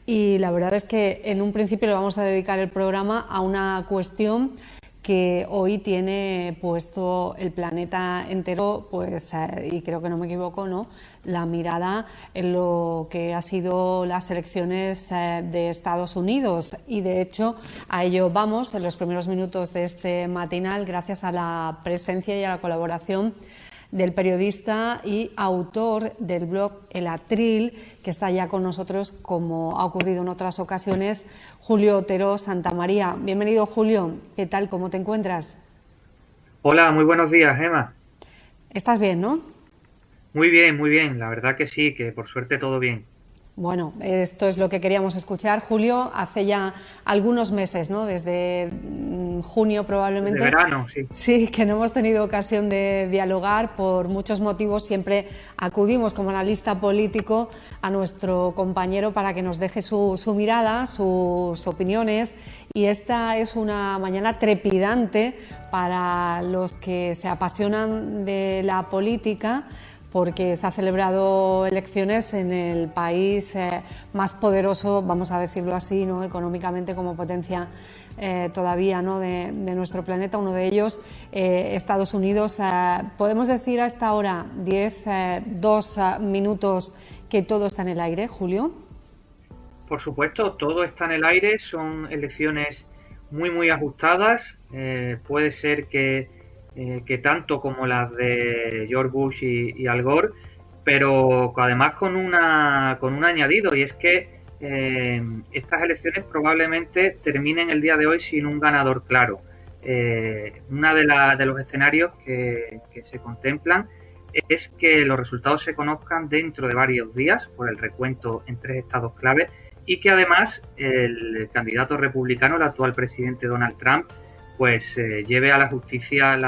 y la verdad es que en un principio le vamos a dedicar el programa a una cuestión que hoy tiene puesto el planeta entero, pues, y creo que no me equivoco, ¿no?, la mirada en lo que ha sido las elecciones de Estados Unidos, y de hecho a ello vamos en los primeros minutos de este matinal, gracias a la presencia y a la colaboración del periodista y autor del blog El Atril, que está ya con nosotros, como ha ocurrido en otras ocasiones, Julio Otero Santamaría. Bienvenido, Julio. ¿Qué tal? ¿Cómo te encuentras? Hola, muy buenos días, Emma. ¿Estás bien, no? Muy bien, la verdad que sí, que por suerte todo bien. Bueno, esto es lo que queríamos escuchar, Julio, hace ya algunos meses, ¿no?, desde junio De probablemente. verano, sí. Sí, que no hemos tenido ocasión de dialogar por muchos motivos. Siempre acudimos como analista político a nuestro compañero para que nos deje su mirada, sus opiniones, y esta es una mañana trepidante para los que se apasionan de la política, porque se han celebrado elecciones en el país más poderoso, vamos a decirlo así, ¿no?, económicamente, como potencia todavía, ¿no?, de nuestro planeta, uno de ellos, Estados Unidos. ¿Podemos decir a esta hora, 2 minutos, que todo está en el aire, Julio? Por supuesto, todo está en el aire, son elecciones muy ajustadas. Puede ser que tanto como las de George Bush y Al Gore, pero además con un añadido, y es que estas elecciones probablemente terminen el día de hoy sin un ganador claro. Uno de los escenarios que se contemplan es que los resultados se conozcan dentro de varios días por el recuento en 3 estados clave, y que además el candidato republicano, el actual presidente Donald Trump, pues lleve a la justicia el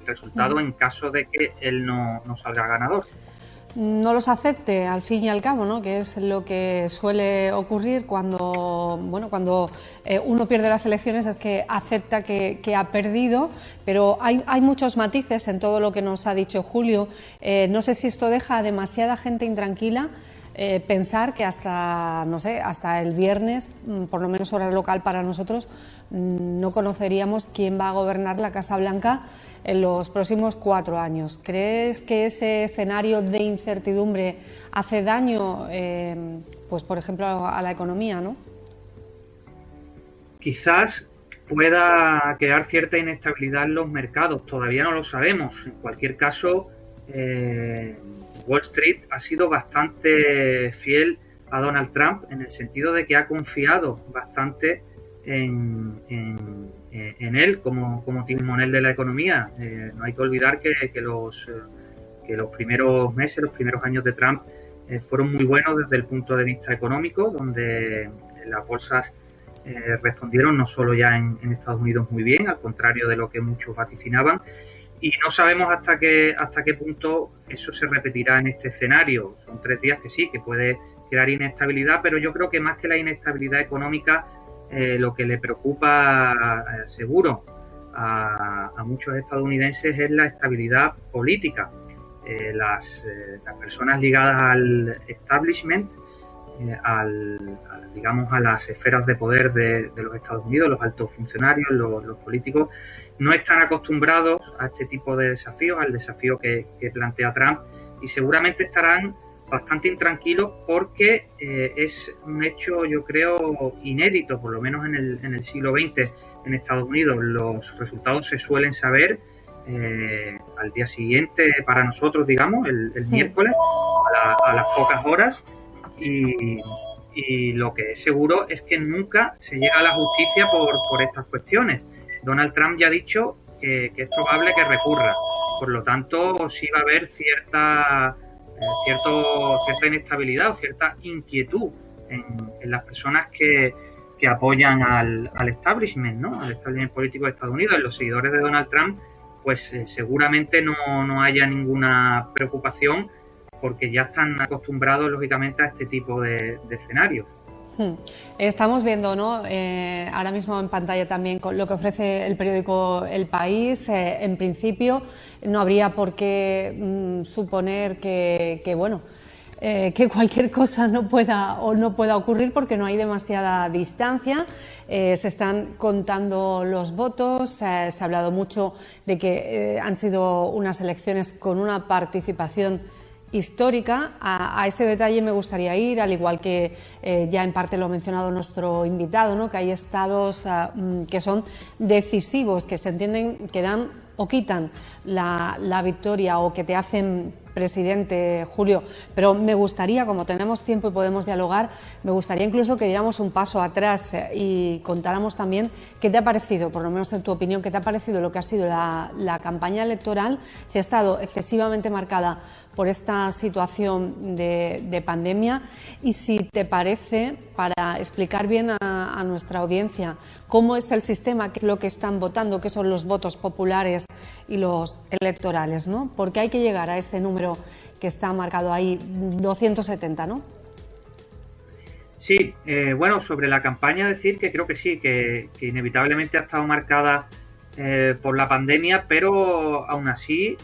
resultado en caso de que él no salga ganador. No los acepte, al fin y al cabo, ¿no?, que es lo que suele ocurrir cuando uno pierde las elecciones, es que acepta que ha perdido. Pero hay muchos matices en todo lo que nos ha dicho Julio. No sé si esto deja a demasiada gente intranquila. Pensar que hasta el viernes, por lo menos hora local para nosotros, no conoceríamos quién va a gobernar la Casa Blanca en los próximos 4 años. ¿Crees que ese escenario de incertidumbre hace daño, pues por ejemplo, a la economía, ¿no? Quizás pueda crear cierta inestabilidad en los mercados, todavía no lo sabemos. En cualquier caso, Wall Street ha sido bastante fiel a Donald Trump, en el sentido de que ha confiado bastante en él como timonel de la economía. No hay que olvidar que los primeros meses, los primeros años de Trump fueron muy buenos desde el punto de vista económico, donde las bolsas respondieron no solo ya en Estados Unidos muy bien, al contrario de lo que muchos vaticinaban. Y no sabemos hasta qué punto eso se repetirá en este escenario. Son 3 días que sí, que puede crear inestabilidad, pero yo creo que más que la inestabilidad económica, lo que le preocupa seguro a muchos estadounidenses es la estabilidad política. Las personas ligadas al establishment, digamos a las esferas de poder de los Estados Unidos, los altos funcionarios, los políticos, no están acostumbrados a este tipo de desafíos, al desafío que plantea Trump, y seguramente estarán bastante intranquilos porque es un hecho, yo creo, inédito, por lo menos en el siglo XX en Estados Unidos. Los resultados se suelen saber al día siguiente para nosotros, digamos, el miércoles, a las pocas horas, y lo que es seguro es que nunca se llega a la justicia por estas cuestiones. Donald Trump ya ha dicho que es probable que recurra, por lo tanto sí va a haber cierta inestabilidad o cierta inquietud en las personas que apoyan al establishment, ¿no?, al establishment político de Estados Unidos. En los seguidores de Donald Trump, pues seguramente no haya ninguna preocupación, porque ya están acostumbrados, lógicamente, a este tipo de escenarios. Estamos viendo, ¿no?, ahora mismo en pantalla también con lo que ofrece el periódico El País. En principio no habría por qué suponer que que cualquier cosa no pueda ocurrir porque no hay demasiada distancia. Se están contando los votos, se ha hablado mucho de que han sido unas elecciones con una participación histórica. A ese detalle me gustaría ir, al igual que ya en parte lo ha mencionado nuestro invitado, ¿no? Que hay estados que son decisivos, que se entienden que dan o quitan la victoria o que te hacen presidente, Julio, pero me gustaría, como tenemos tiempo y podemos dialogar, me gustaría incluso que diéramos un paso atrás y contáramos también qué te ha parecido, por lo menos en tu opinión, qué te ha parecido lo que ha sido la campaña electoral, si ha estado excesivamente marcada por esta situación de pandemia y si te parece, para explicar bien a nuestra audiencia cómo es el sistema, qué es lo que están votando, qué son los votos populares y los electorales, ¿no? Porque hay que llegar a ese número que está marcado ahí, 270, ¿no? Sí, bueno, sobre la campaña decir que creo que sí, que inevitablemente ha estado marcada por la pandemia, pero aún así,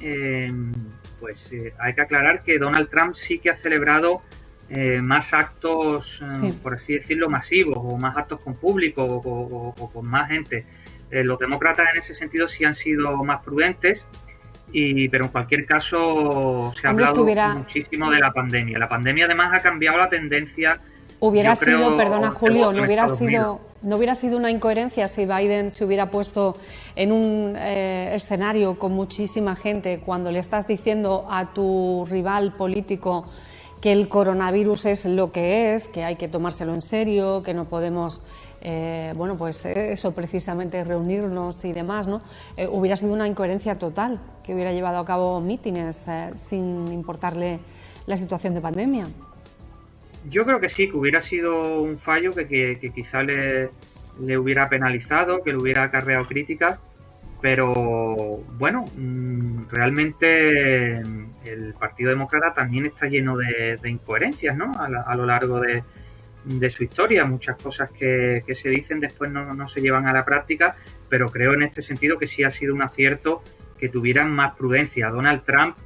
hay que aclarar que Donald Trump sí que ha celebrado más actos, sí, por así decirlo, masivos, o más actos con público o con más gente. Los demócratas en ese sentido sí han sido más prudentes, pero en cualquier caso se ha hablado muchísimo de la pandemia. La pandemia además ha cambiado la tendencia. Hubiera sido, perdona Julio, no hubiera sido una incoherencia si Biden se hubiera puesto en un escenario con muchísima gente cuando le estás diciendo a tu rival político que el coronavirus es lo que es, que hay que tomárselo en serio, que no podemos, eso precisamente, reunirnos y demás, ¿no? Hubiera sido una incoherencia total, que hubiera llevado a cabo mítines sin importarle la situación de pandemia. Yo creo que sí, que hubiera sido un fallo que quizá le hubiera penalizado, que le hubiera acarreado críticas, pero bueno, realmente el Partido Demócrata también está lleno de incoherencias, ¿no? A lo largo de su historia. Muchas cosas que se dicen después no se llevan a la práctica, pero creo en este sentido que sí ha sido un acierto que tuvieran más prudencia. Donald Trump,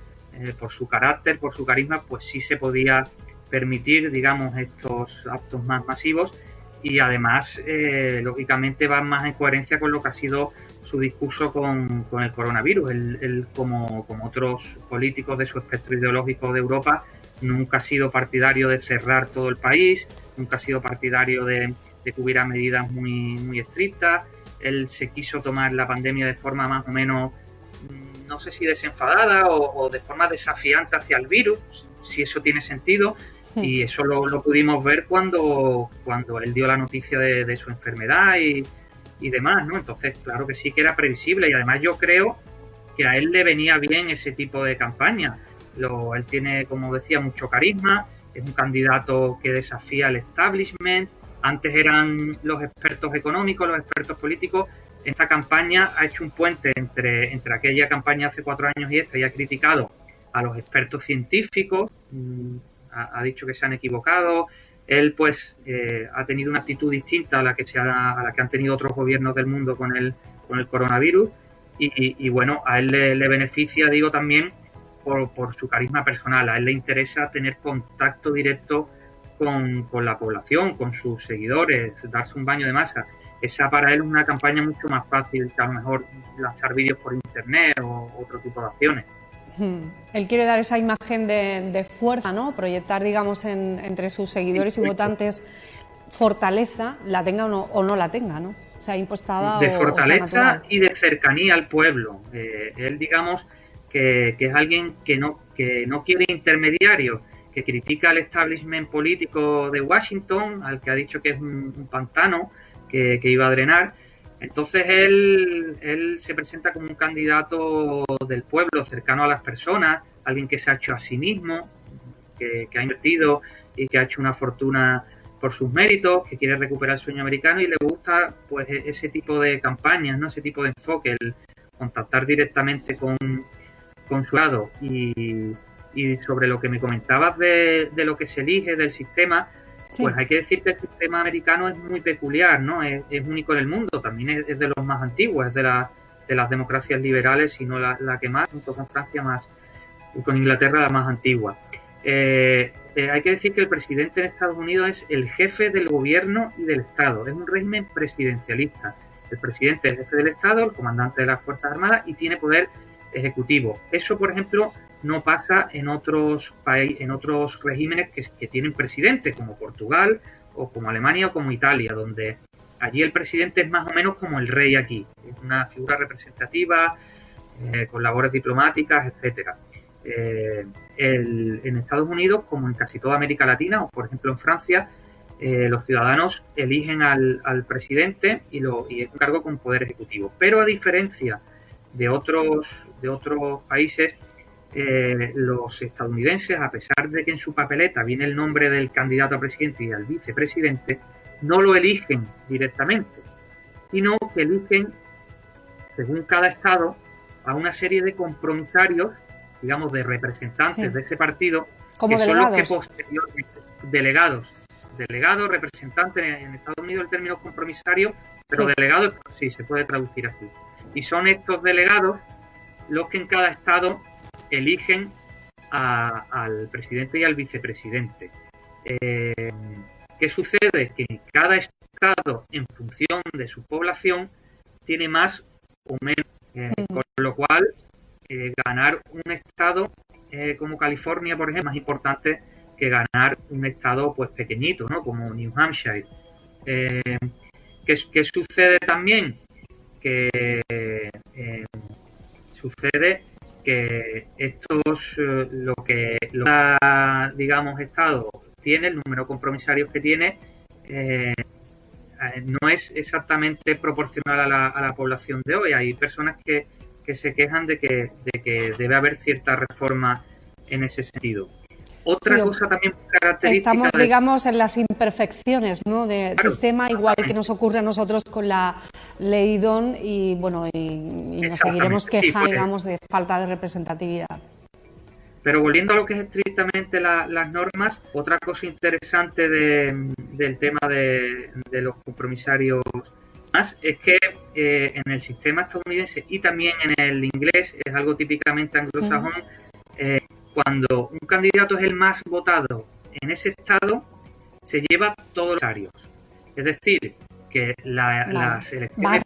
por su carácter, por su carisma, pues sí se podía permitir, digamos, estos actos más masivos y además, lógicamente, va más en coherencia con lo que ha sido su discurso con el coronavirus. Él como otros políticos de su espectro ideológico de Europa, nunca ha sido partidario de cerrar todo el país, nunca ha sido partidario de que hubiera medidas muy estrictas. Él se quiso tomar la pandemia de forma más o menos, no sé si desenfadada o de forma desafiante hacia el virus, si eso tiene sentido. Y eso lo pudimos ver cuando él dio la noticia de su enfermedad y demás, ¿no? Entonces, claro que sí que era previsible y además yo creo que a él le venía bien ese tipo de campaña. Él tiene, como decía, mucho carisma, es un candidato que desafía el establishment. Antes eran los expertos económicos, los expertos políticos. Esta campaña ha hecho un puente entre aquella campaña hace 4 años y esta, y ha criticado a los expertos científicos, ha dicho que se han equivocado. Él pues ha tenido una actitud distinta a la que han tenido otros gobiernos del mundo con el coronavirus y bueno, a él le beneficia, digo, también por su carisma personal. A él le interesa tener contacto directo con la población, con sus seguidores, darse un baño de masa. Esa para él es una campaña mucho más fácil que a lo mejor lanzar vídeos por internet o otro tipo de acciones. Él quiere dar esa imagen de fuerza, ¿no? Proyectar, digamos, entre sus seguidores y votantes fortaleza, la tenga o no la tenga, ¿no? Sea impostada de fortaleza y de cercanía al pueblo. Él, digamos, que es alguien que no quiere intermediarios, que critica al establishment político de Washington, al que ha dicho que es un pantano que iba a drenar. Entonces él se presenta como un candidato del pueblo, cercano a las personas, alguien que se ha hecho a sí mismo, que ha invertido y que ha hecho una fortuna por sus méritos, que quiere recuperar el sueño americano y le gusta pues ese tipo de campañas, ¿no? Ese tipo de enfoque, el contactar directamente con su lado. Y sobre lo que me comentabas de lo que se elige, del sistema, sí, pues hay que decir que el sistema americano es muy peculiar, ¿no? Es único en el mundo, también es de los más antiguos, es de las democracias liberales, si no la que más, junto con Francia más y con Inglaterra la más antigua. Hay que decir que el presidente en Estados Unidos es el jefe del gobierno y del Estado. Es un régimen presidencialista. El presidente es el jefe del Estado, el comandante de las Fuerzas Armadas y tiene poder ejecutivo. Eso, por ejemplo, no pasa en otros regímenes que tienen presidente, como Portugal o como Alemania o como Italia, donde allí el presidente es más o menos como el rey aquí. Es una figura representativa, con labores diplomáticas, etcétera. En Estados Unidos, como en casi toda América Latina, o por ejemplo en Francia, los ciudadanos eligen al presidente y es un cargo con poder ejecutivo. Pero a diferencia de otros países, los estadounidenses, a pesar de que en su papeleta viene el nombre del candidato a presidente y al vicepresidente, no lo eligen directamente, sino que eligen, según cada estado, a una serie de compromisarios, digamos, de representantes de ese partido, como que delegados. son los que posteriormente, delegados, representantes, en Estados Unidos el término compromisario, pero delegados sí se puede traducir así. Y son estos delegados los que en cada estado eligen al presidente y al vicepresidente. ¿Qué sucede? Que en cada estado, en función de su población, tiene más o menos, con lo cual ganar un estado como California, por ejemplo, es más importante que ganar un estado pues pequeñito, ¿no? Como New Hampshire. ¿Qué sucede también? Que sucede que estos, digamos, estado tiene, el número de compromisarios que tiene, no es exactamente proporcional a la población de hoy. Hay personas que se quejan de que debe haber cierta reforma en ese sentido. Otra cosa también característica... Estamos, digamos, en las imperfecciones, ¿no?, del sistema, igual que nos ocurre a nosotros con la ley Don, y bueno, y nos seguiremos quejando, digamos, de falta de representatividad. Pero volviendo a lo que es estrictamente las normas, otra cosa interesante del tema de los compromisarios más es que en el sistema estadounidense y también en el inglés, es algo típicamente anglosajón, cuando un candidato es el más votado en ese estado, se lleva todos los salarios. Es decir, que las elecciones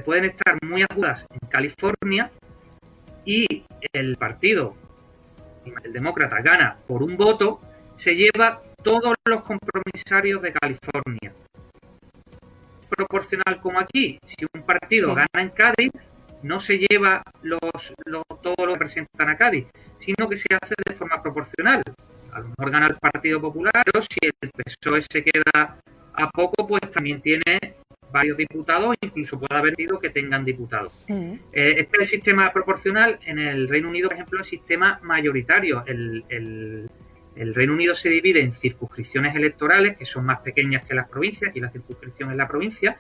pueden estar muy agudas en California y el partido, el demócrata, gana por un voto, se lleva todos los compromisarios de California. Es proporcional como aquí. Si un partido gana en Cádiz, no se lleva todos los que representan a Cádiz, sino que se hace de forma proporcional. A lo mejor gana el Partido Popular, pero si el PSOE se queda a poco, pues también tiene varios diputados, incluso puede haber partidos que tengan diputados. Este es el sistema proporcional. En el Reino Unido, por ejemplo, el sistema mayoritario. El Reino Unido se divide en circunscripciones electorales, que son más pequeñas que las provincias, y la circunscripción es la provincia,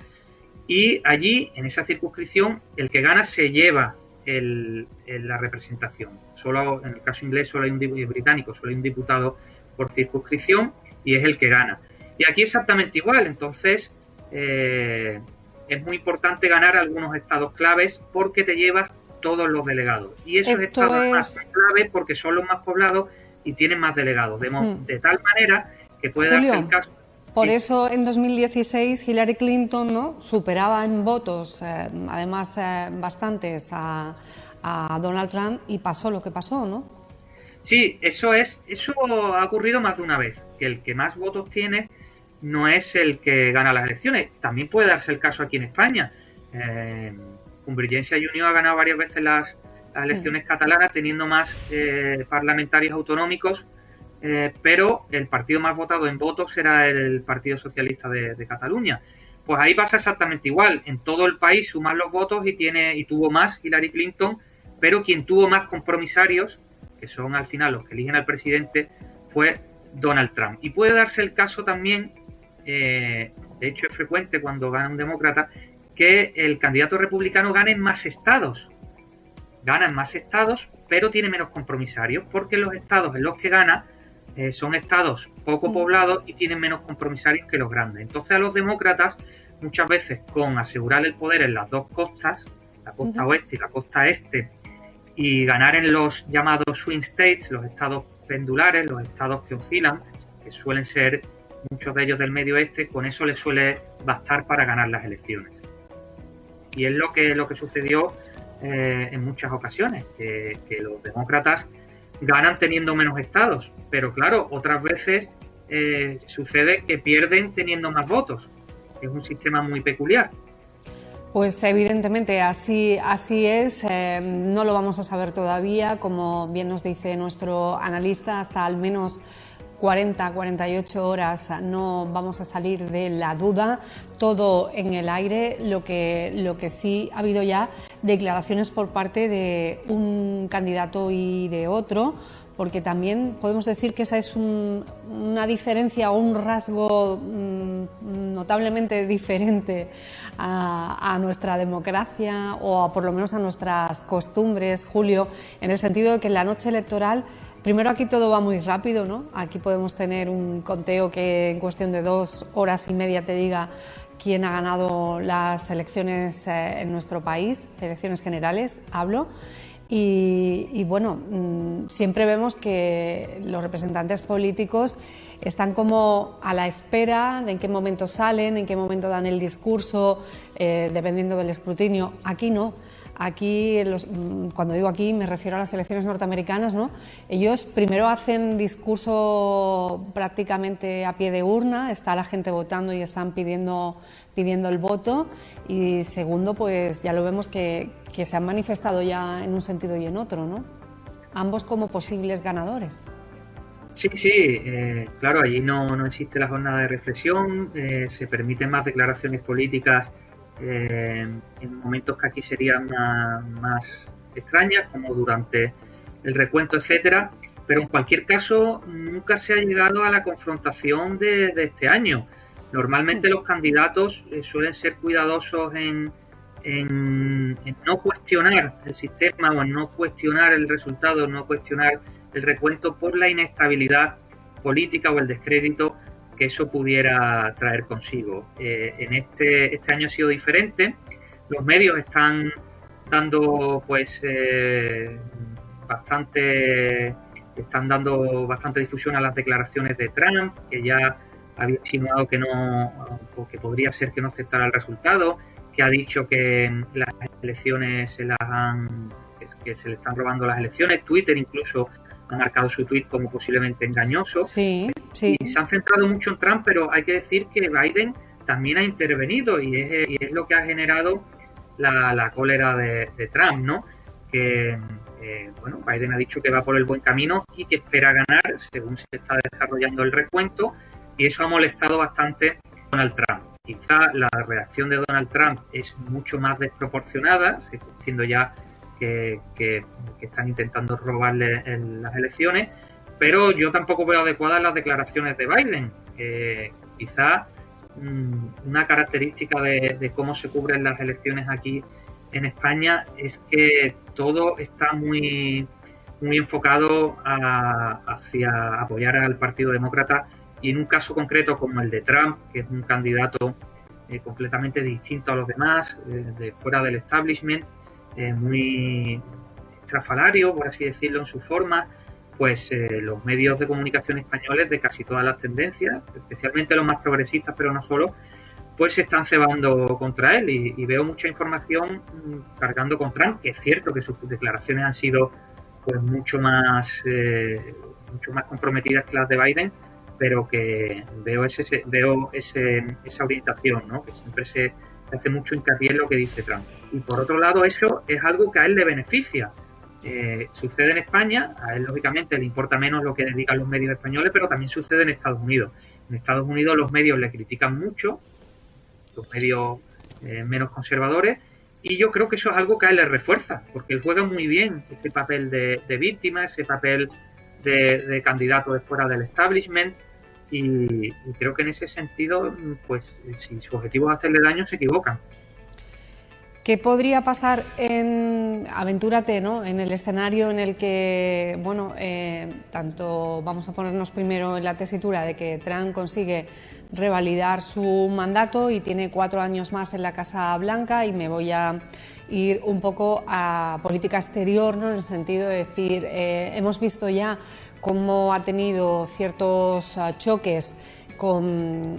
y allí, en esa circunscripción, el que gana se lleva la representación. Solo en el caso inglés, británico, solo hay un diputado por circunscripción y es el que gana. Y aquí exactamente igual. Entonces, es muy importante ganar algunos estados claves porque te llevas todos los delegados. Y esos estados más clave porque son los más poblados y tienen más delegados. De tal manera que puede darse el caso. Por eso en 2016 Hillary Clinton, ¿no?, superaba en votos, además bastantes, a Donald Trump, y pasó lo que pasó, ¿no? Sí, eso ha ocurrido más de una vez, que el que más votos tiene no es el que gana las elecciones. También puede darse el caso aquí en España. Convergencia y Unió ha ganado varias veces las elecciones catalanas, teniendo más parlamentarios autonómicos, pero el partido más votado en votos era el Partido Socialista de Cataluña. Pues ahí pasa exactamente igual. En todo el país suman los votos y tuvo más Hillary Clinton, pero quien tuvo más compromisarios, que son al final los que eligen al presidente, fue Donald Trump. Y puede darse el caso también, de hecho es frecuente cuando gana un demócrata, que el candidato republicano gane en más estados. Gana en más estados, pero tiene menos compromisarios, porque los estados en los que gana son estados poco poblados y tienen menos compromisarios que los grandes. Entonces a los demócratas, muchas veces con asegurar el poder en las dos costas, la costa oeste y la costa este, y ganar en los llamados swing states, los estados pendulares, los estados que oscilan, que suelen ser muchos de ellos del medio oeste, con eso les suele bastar para ganar las elecciones. Y es lo que sucedió en muchas ocasiones, que los demócratas ganan teniendo menos estados, pero claro, otras veces sucede que pierden teniendo más votos. Es un sistema muy peculiar. Pues evidentemente así es, no lo vamos a saber todavía, como bien nos dice nuestro analista, hasta al menos 48 horas no vamos a salir de la duda, todo en el aire. Lo que sí ha habido ya declaraciones por parte de un candidato y de otro, porque también podemos decir que esa es una diferencia o un rasgo notablemente diferente a nuestra democracia o por lo menos a nuestras costumbres, Julio, en el sentido de que en la noche electoral, primero aquí todo va muy rápido, ¿no? Aquí podemos tener un conteo que en cuestión de 2 horas y media te diga quién ha ganado las elecciones en nuestro país, elecciones generales, hablo. Y bueno, siempre vemos que los representantes políticos están como a la espera de en qué momento salen, en qué momento dan el discurso, dependiendo del escrutinio. Aquí no. Aquí, cuando digo aquí, me refiero a las elecciones norteamericanas, ¿no? Ellos primero hacen discurso prácticamente a pie de urna, está la gente votando y están pidiendo el voto, y segundo, pues ya lo vemos que se han manifestado ya en un sentido y en otro, ¿no? Ambos como posibles ganadores. Sí, claro, allí no existe la jornada de reflexión, se permiten más declaraciones políticas en momentos que aquí serían más extrañas, como durante el recuento, etcétera, pero en cualquier caso nunca se ha llegado a la confrontación de este año. Normalmente los candidatos suelen ser cuidadosos en no cuestionar el sistema o en no cuestionar el resultado, no cuestionar el recuento por la inestabilidad política o el descrédito que eso pudiera traer consigo. En este año ha sido diferente. Los medios están dando dando bastante difusión a las declaraciones de Trump, que ya había insinuado que podría ser que no aceptara el resultado, que ha dicho que las elecciones que se le están robando las elecciones. Twitter incluso ha marcado su tweet como posiblemente engañoso. Sí. Y se han centrado mucho en Trump, pero hay que decir que Biden también ha intervenido y es lo que ha generado la cólera de Trump, ¿no? Que Biden ha dicho que va por el buen camino y que espera ganar según se está desarrollando el recuento, y eso ha molestado bastante a Donald Trump. Quizá la reacción de Donald Trump es mucho más desproporcionada, se está diciendo ya que están intentando robarle las elecciones, pero yo tampoco veo adecuadas las declaraciones de Biden. Quizá una característica de cómo se cubren las elecciones aquí en España es que todo está muy, muy enfocado hacia apoyar al Partido Demócrata, y en un caso concreto como el de Trump, que es un candidato completamente distinto a los demás, de fuera del establishment, muy estrafalario, por así decirlo, en su forma, pues los medios de comunicación españoles de casi todas las tendencias, especialmente los más progresistas, pero no solo, pues se están cebando contra él, y veo mucha información cargando con Trump, que es cierto que sus declaraciones han sido pues mucho más comprometidas que las de Biden, pero que veo esa orientación, ¿no? Que siempre se hace mucho hincapié en lo que dice Trump. Y por otro lado, eso es algo que a él le beneficia. Sucede en España, a él lógicamente le importa menos lo que digan los medios españoles, pero también sucede en Estados Unidos. En Estados Unidos los medios le critican mucho, los medios menos conservadores, y yo creo que eso es algo que a él le refuerza, porque él juega muy bien ese papel de víctima, ese papel de candidato de fuera del establishment, y creo que en ese sentido, pues si su objetivo es hacerle daño, se equivocan. ¿Qué podría pasar aventúrate, ¿no?, en el escenario en el que, bueno, tanto vamos a ponernos primero en la tesitura de que Trump consigue revalidar su mandato y tiene 4 años más en la Casa Blanca, y me voy a ir un poco a política exterior, ¿no?, en el sentido de decir, hemos visto ya cómo ha tenido ciertos choques con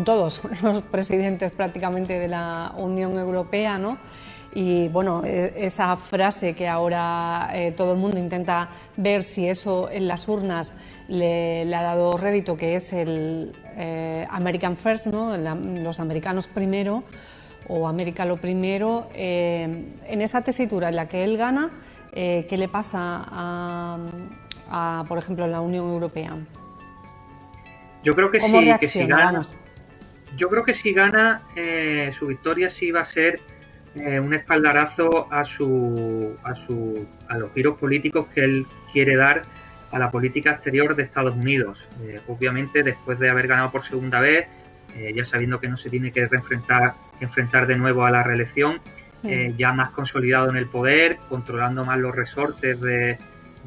todos los presidentes prácticamente de la Unión Europea, ¿no? Y bueno, esa frase que ahora todo el mundo intenta ver si eso en las urnas le ha dado rédito, que es el American First, ¿no?, los americanos primero, o América lo primero. En esa tesitura en la que él gana, ¿qué le pasa por ejemplo, a la Unión Europea? Yo creo que ¿Cómo sí, reacciona? yo creo que si gana, su victoria sí va a ser un espaldarazo a los giros políticos que él quiere dar a la política exterior de Estados Unidos. Obviamente, después de haber ganado por segunda vez, ya sabiendo que no se tiene que enfrentar de nuevo a la reelección, ya más consolidado en el poder, controlando más los resortes de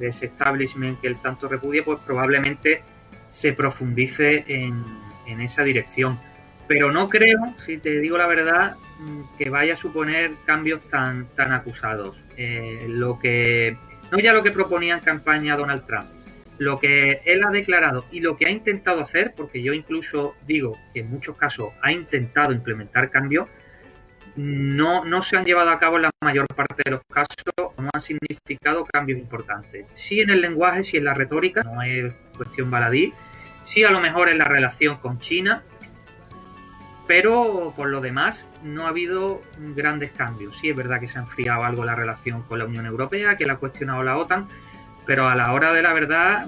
ese establishment que él tanto repudia, pues probablemente se profundice en esa dirección. Pero no creo, si te digo la verdad, que vaya a suponer cambios tan acusados. No ya lo que proponía en campaña Donald Trump, lo que él ha declarado y lo que ha intentado hacer, porque yo incluso digo que en muchos casos ha intentado implementar cambios, no se han llevado a cabo en la mayor parte de los casos, no han significado cambios importantes. Sí en el lenguaje, sí en la retórica, no es cuestión baladí, sí a lo mejor en la relación con China, pero por lo demás no ha habido grandes cambios. Sí es verdad que se ha enfriado algo la relación con la Unión Europea, que la ha cuestionado la OTAN, pero a la hora de la verdad,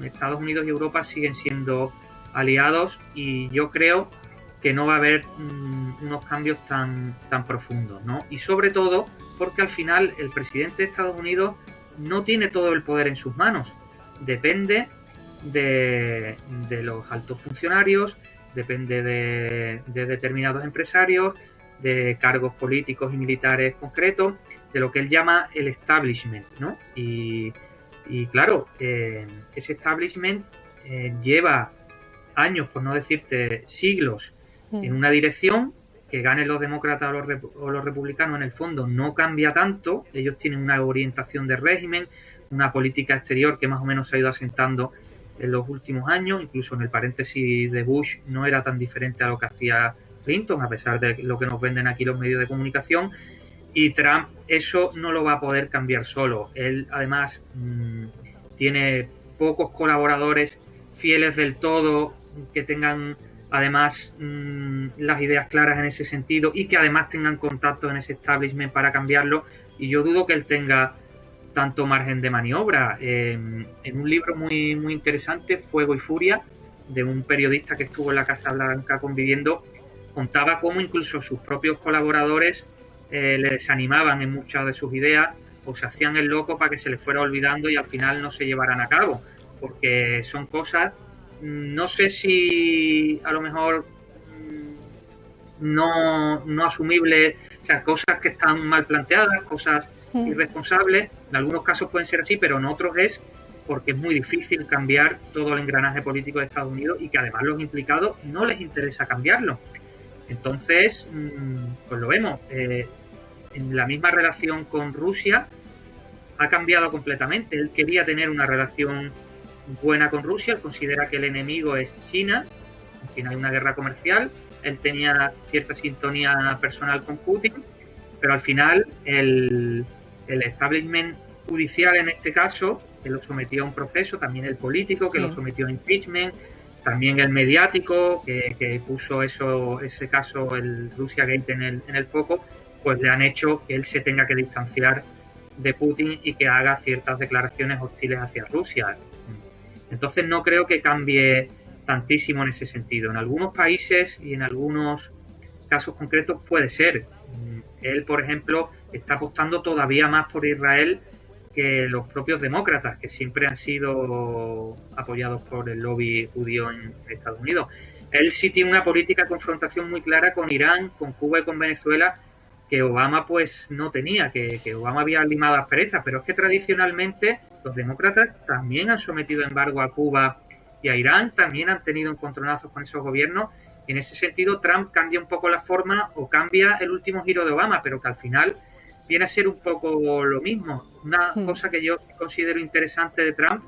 Estados Unidos y Europa siguen siendo aliados, y yo creo que no va a haber unos cambios tan profundos, ¿no? Y sobre todo porque al final el presidente de Estados Unidos no tiene todo el poder en sus manos. Depende de los altos funcionarios, depende de determinados empresarios, de cargos políticos y militares concretos, de lo que él llama el establishment, ¿no? Y claro, ese establishment lleva años, por no decirte siglos, en una dirección. Que ganen los demócratas o los republicanos en el fondo no cambia tanto. Ellos tienen una orientación de régimen, una política exterior que más o menos se ha ido asentando en los últimos años. Incluso en el paréntesis de Bush no era tan diferente a lo que hacía Clinton, a pesar de lo que nos venden aquí los medios de comunicación. Y Trump eso no lo va a poder cambiar solo. Él además tiene pocos colaboradores fieles del todo, que tengan además las ideas claras en ese sentido y que además tengan contacto en ese establishment para cambiarlo, y yo dudo que él tenga tanto margen de maniobra. En un libro muy, muy interesante, Fuego y Furia, de un periodista que estuvo en la Casa Blanca conviviendo, contaba cómo incluso sus propios colaboradores le desanimaban en muchas de sus ideas, o se hacían el loco para que se les fuera olvidando y al final no se llevaran a cabo, porque son cosas, no sé si a lo mejor no asumibles, o sea, cosas que están mal planteadas, cosas irresponsables. En algunos casos pueden ser así, pero en otros es porque es muy difícil cambiar todo el engranaje político de Estados Unidos y que además los implicados no les interesa cambiarlo. Entonces, pues lo vemos. En la misma relación con Rusia ha cambiado completamente. Él quería tener una relación buena con Rusia, él considera que el enemigo es China, en fin, hay una guerra comercial, él tenía cierta sintonía personal con Putin, pero al final el establishment judicial en este caso, que lo sometió a un proceso, también el político, que lo sometió a impeachment, también el mediático, que puso ese caso, el Russia Gate en el foco, pues le han hecho que él se tenga que distanciar de Putin y que haga ciertas declaraciones hostiles hacia Rusia. Entonces no creo que cambie tantísimo en ese sentido. En algunos países y en algunos casos concretos puede ser. Él, por ejemplo, está apostando todavía más por Israel que los propios demócratas, que siempre han sido apoyados por el lobby judío en Estados Unidos. Él sí tiene una política de confrontación muy clara con Irán, con Cuba y con Venezuela, que Obama pues no tenía, que Obama había limado asperezas, pero es que tradicionalmente los demócratas también han sometido embargo a Cuba y a Irán, también han tenido encontronazos con esos gobiernos. En ese sentido, Trump cambia un poco la forma o cambia el último giro de Obama, pero que al final viene a ser un poco lo mismo. Una cosa que yo considero interesante de Trump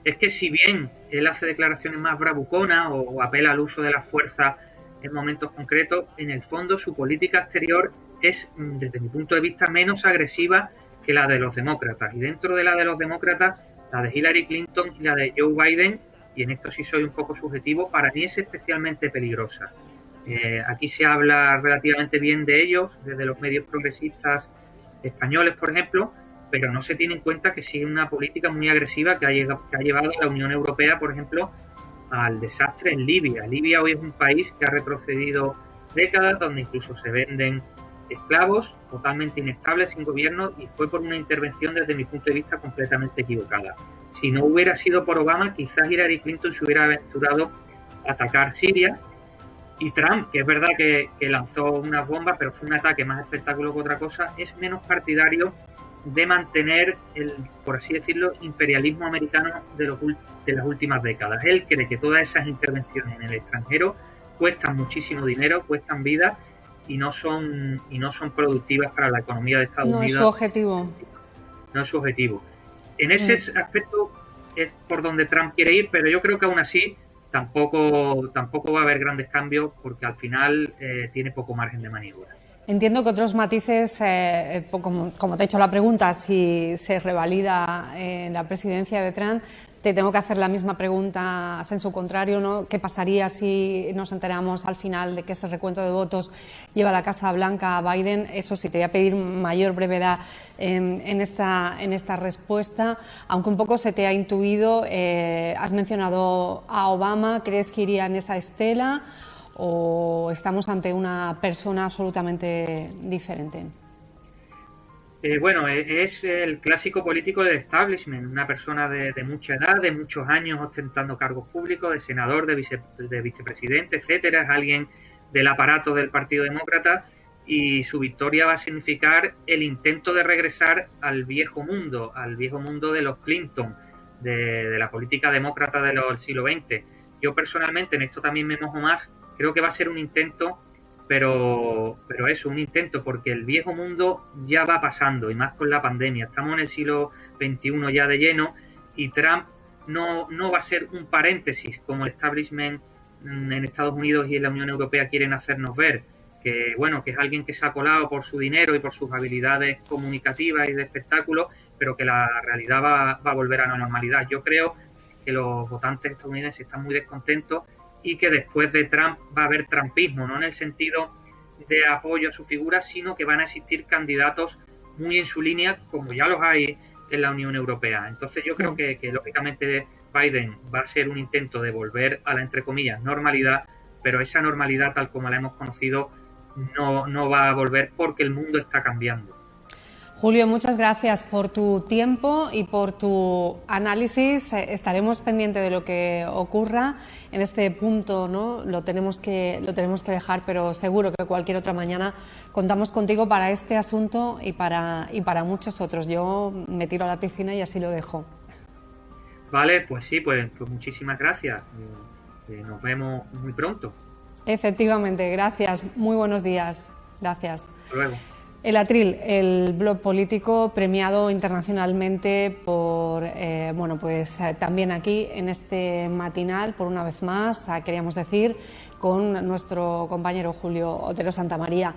es que si bien él hace declaraciones más bravuconas o apela al uso de la fuerza en momentos concretos, en el fondo su política exterior es, desde mi punto de vista, menos agresiva que la de los demócratas. Y dentro de la de los demócratas, la de Hillary Clinton y la de Joe Biden, y en esto sí soy un poco subjetivo, para mí es especialmente peligrosa. Aquí se habla relativamente bien de ellos, desde los medios progresistas españoles, por ejemplo, pero no se tiene en cuenta que sigue una política muy agresiva que ha llevado a la Unión Europea, por ejemplo, al desastre en Libia. Libia hoy es un país que ha retrocedido décadas, donde incluso se venden esclavos, totalmente inestable, sin gobierno, y fue por una intervención, desde mi punto de vista, completamente equivocada. Si no hubiera sido por Obama, quizás Hillary Clinton se hubiera aventurado a atacar Siria, y Trump, que es verdad que lanzó unas bombas, pero fue un ataque más espectáculo que otra cosa, es menos partidario de mantener el, por así decirlo, imperialismo americano de las últimas décadas. Él cree que todas esas intervenciones en el extranjero cuestan muchísimo dinero, cuestan vidas y no son productivas para la economía de Estados Unidos. No es su objetivo. No es su objetivo. En ese aspecto es por donde Trump quiere ir, pero yo creo que aún así tampoco va a haber grandes cambios, porque al final tiene poco margen de maniobra. Entiendo que otros matices, como te he hecho la pregunta, si se revalida la presidencia de Trump, te tengo que hacer la misma pregunta en su contrario, ¿no? ¿Qué pasaría si nos enteramos al final de que ese recuento de votos lleva a la Casa Blanca a Biden? Eso sí, te voy a pedir mayor brevedad en esta respuesta, aunque un poco se te ha intuido. Has mencionado a Obama, ¿crees que iría en esa estela o estamos ante una persona absolutamente diferente? Bueno, es el clásico político del establishment, una persona de mucha edad, de muchos años ostentando cargos públicos, de senador, de vicepresidente, etcétera. Es alguien del aparato del Partido Demócrata, y su victoria va a significar el intento de regresar al viejo mundo de los Clinton, de la política demócrata del siglo XX. Yo personalmente, en esto también me mojo más, creo que va a ser un intento, pero eso, un intento, porque el viejo mundo ya va pasando, y más con la pandemia. Estamos en el siglo XXI ya de lleno, y Trump no va a ser un paréntesis como el establishment en Estados Unidos y en la Unión Europea quieren hacernos ver, que bueno, que es alguien que se ha colado por su dinero y por sus habilidades comunicativas y de espectáculo, pero que la realidad va a volver a la normalidad. Yo creo que los votantes estadounidenses están muy descontentos, y que después de Trump va a haber trumpismo, no en el sentido de apoyo a su figura, sino que van a existir candidatos muy en su línea, como ya los hay en la Unión Europea. Entonces yo creo que lógicamente Biden va a ser un intento de volver a la, entre comillas, normalidad, pero esa normalidad tal como la hemos conocido no va a volver, porque el mundo está cambiando. Julio, muchas gracias por tu tiempo y por tu análisis. Estaremos pendientes de lo que ocurra en este punto, ¿no? Lo tenemos que dejar, pero seguro que cualquier otra mañana contamos contigo para este asunto y para muchos otros. Yo me tiro a la piscina y así lo dejo. Vale, pues sí, pues muchísimas gracias. Nos vemos muy pronto. Efectivamente, gracias. Muy buenos días. Gracias. Hasta luego. El Atril, el blog político premiado internacionalmente por, también aquí en este matinal, por una vez más, queríamos decir, con nuestro compañero Julio Otero Santamaría.